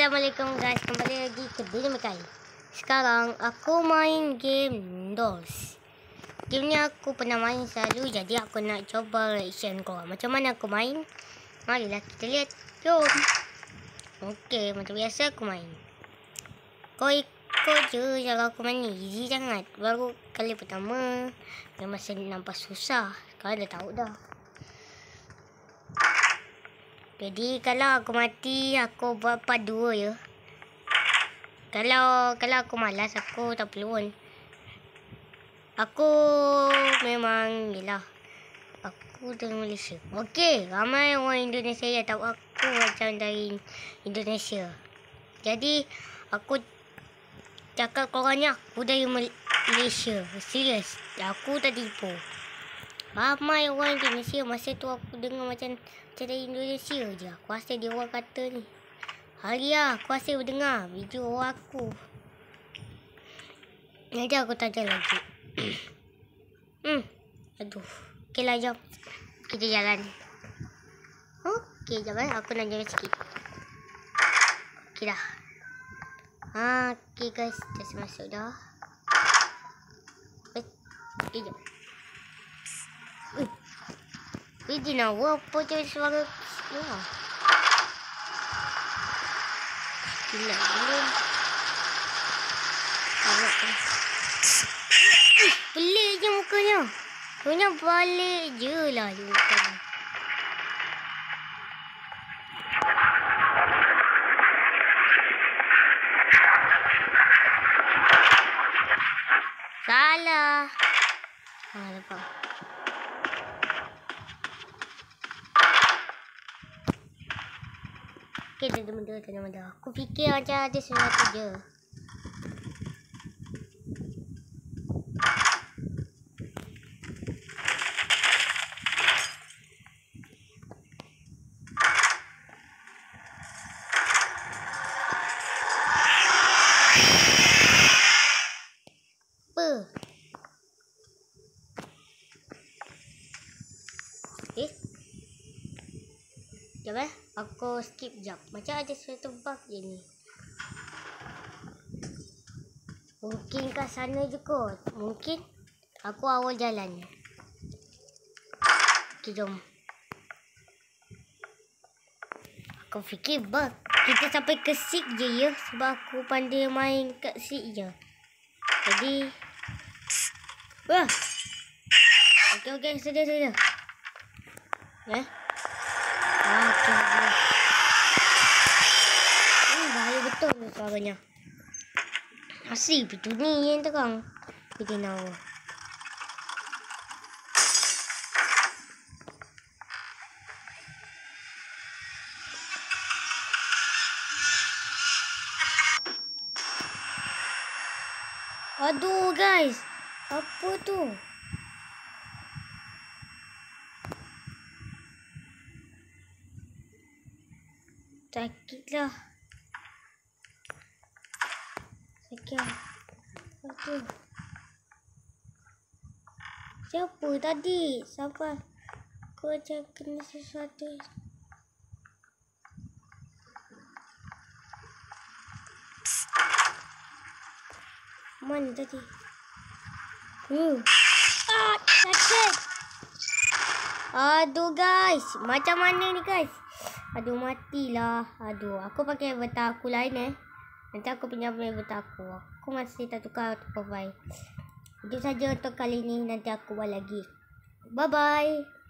Assalamualaikum guys, kembali lagi ke Dinamikai. Sekarang aku main game Dolls. Game ni aku pernah main selalu, jadi aku nak coba reaction korang. Macam mana aku main? Marilah kita lihat. Jom. Okey, macam biasa aku main. Kau ikut je cara aku main ni. Easy sangat. Baru kali pertama yang masih nampak susah. Sekarang dah tahu dah. Jadi kalau aku mati, aku buat part 2 je. Kalau aku malas, aku tak perlu pun. Aku memang yelah. Aku dari Malaysia. Okey, ramai orang Indonesia yang tahu aku macam dari Indonesia. Jadi aku cakap korangnya aku dari Malaysia. Serius, aku tak tipu. Ramai orang Indonesia. Masa tu aku dengar macam dari Indonesia je. Aku rasa dia orang kata ni. Haria, aku rasa dengar video orang aku. Nanti aku tanya lagi. Aduh. Okey lah, jom. Kita jalan. Okey, jom aku nak jalan sikit. Okey dah. Okey guys, dah masuk dah. Okey, jom. Ini nak apa je suara ya. Gila belum. Awak pelik je mukanya. Punya balik je lah mukanya. Salah. Lupa. Okay, tak ada benda. Aku fikir macam ada sesuatu je. Apa? Sekejap aku skip jap. Macam ada sesuatu bug je ni. Mungkin kat sana je kot. Mungkin aku awal jalan. Okay, jom. Aku fikir bug. Kita sampai ke seek je ya. Sebab aku pandai main kat seek je. Jadi wah. Okey, sudah. Okey. Bahaya betul suaranya. Asli pintu ni yang terang. Kita nak. Aduh guys. Apa tu? Sakitlah. Sakit. Aduh. Siapa tadi? Siapa? Aku macam kena sesuatu. Mana tadi? Sakit. Aduh guys. Macam mana ni guys? Aduh, matilah. Aduh, aku pakai avatar aku lain Nanti aku pinjam avatar aku. Aku masih tak tukar profile. Itu saja untuk kali ni. Nanti aku buat lagi. Bye-bye.